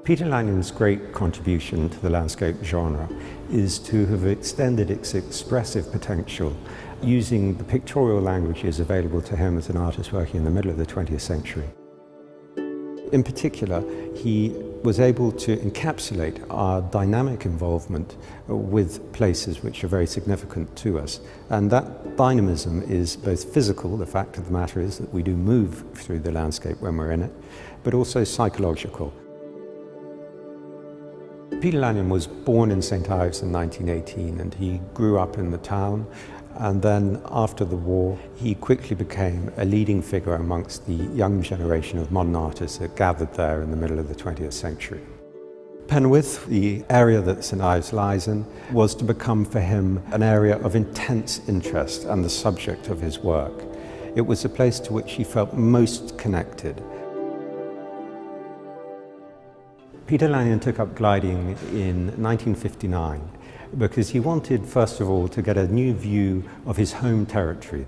Peter Lanyon's great contribution to the landscape genre is to have extended its expressive potential using the pictorial languages available to him as an artist working in the middle of the 20th century. In particular, he was able to encapsulate our dynamic involvement with places which are very significant to us. And that dynamism is both physical, the fact of the matter is that we do move through the landscape when we're in it, but also psychological. Peter Lanyon was born in St Ives in 1918, and he grew up in the town. And then after the war, he quickly became a leading figure amongst the young generation of modern artists that gathered there in the middle of the 20th century. Penwith, the area that St Ives lies in, was to become for him an area of intense interest and the subject of his work. It was a place to which he felt most connected. Peter Lanyon took up gliding in 1959 because he wanted, first of all, to get a new view of his home territory.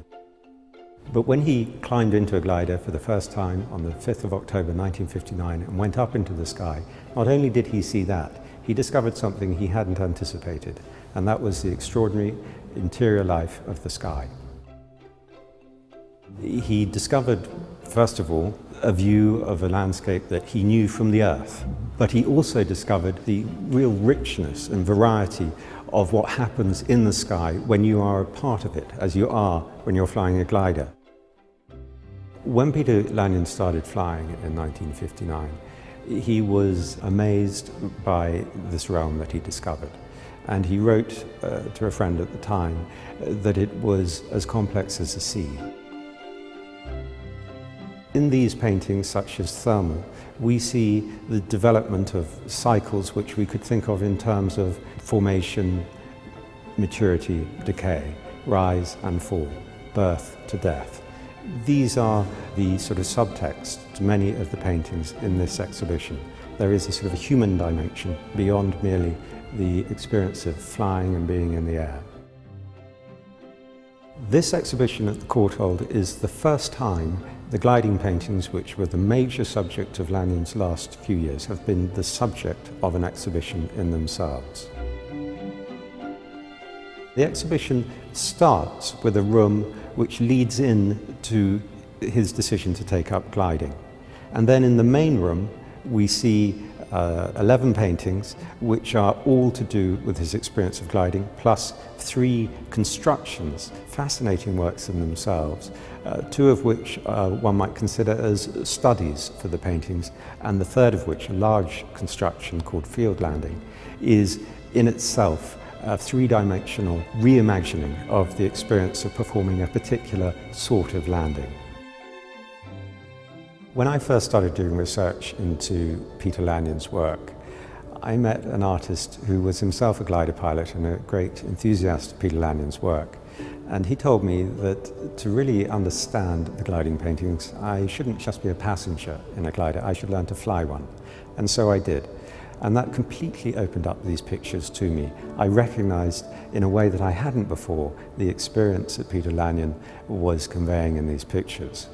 But when he climbed into a glider for the first time on the 5th of October 1959 and went up into the sky, not only did he see that, he discovered something he hadn't anticipated, and that was the extraordinary interior life of the sky. He discovered, first of all, a view of a landscape that he knew from the Earth, but he also discovered the real richness and variety of what happens in the sky when you are a part of it, as you are when you're flying a glider. When Peter Lanyon started flying in 1959, he was amazed by this realm that he discovered. And he wrote to a friend at the time that it was as complex as the sea. In these paintings, such as Thermal, we see the development of cycles which we could think of in terms of formation, maturity, decay, rise and fall, birth to death. These are the sort of subtext to many of the paintings in this exhibition. There is a sort of a human dimension beyond merely the experience of flying and being in the air. This exhibition at the Courtauld is the first time the gliding paintings, which were the major subject of Lanyon's last few years, have been the subject of an exhibition in themselves. The exhibition starts with a room which leads in to his decision to take up gliding. And then in the main room, we see 11 paintings which are all to do with his experience of gliding, plus 3 constructions, fascinating works in themselves, 2 of which one might consider as studies for the paintings, and the third of which, a large construction called Field Landing, is in itself a 3-dimensional reimagining of the experience of performing a particular sort of landing. When I first started doing research into Peter Lanyon's work, I met an artist who was himself a glider pilot and a great enthusiast of Peter Lanyon's work. And he told me that to really understand the gliding paintings, I shouldn't just be a passenger in a glider, I should learn to fly one. And so I did. And that completely opened up these pictures to me. I recognized in a way that I hadn't before the experience that Peter Lanyon was conveying in these pictures.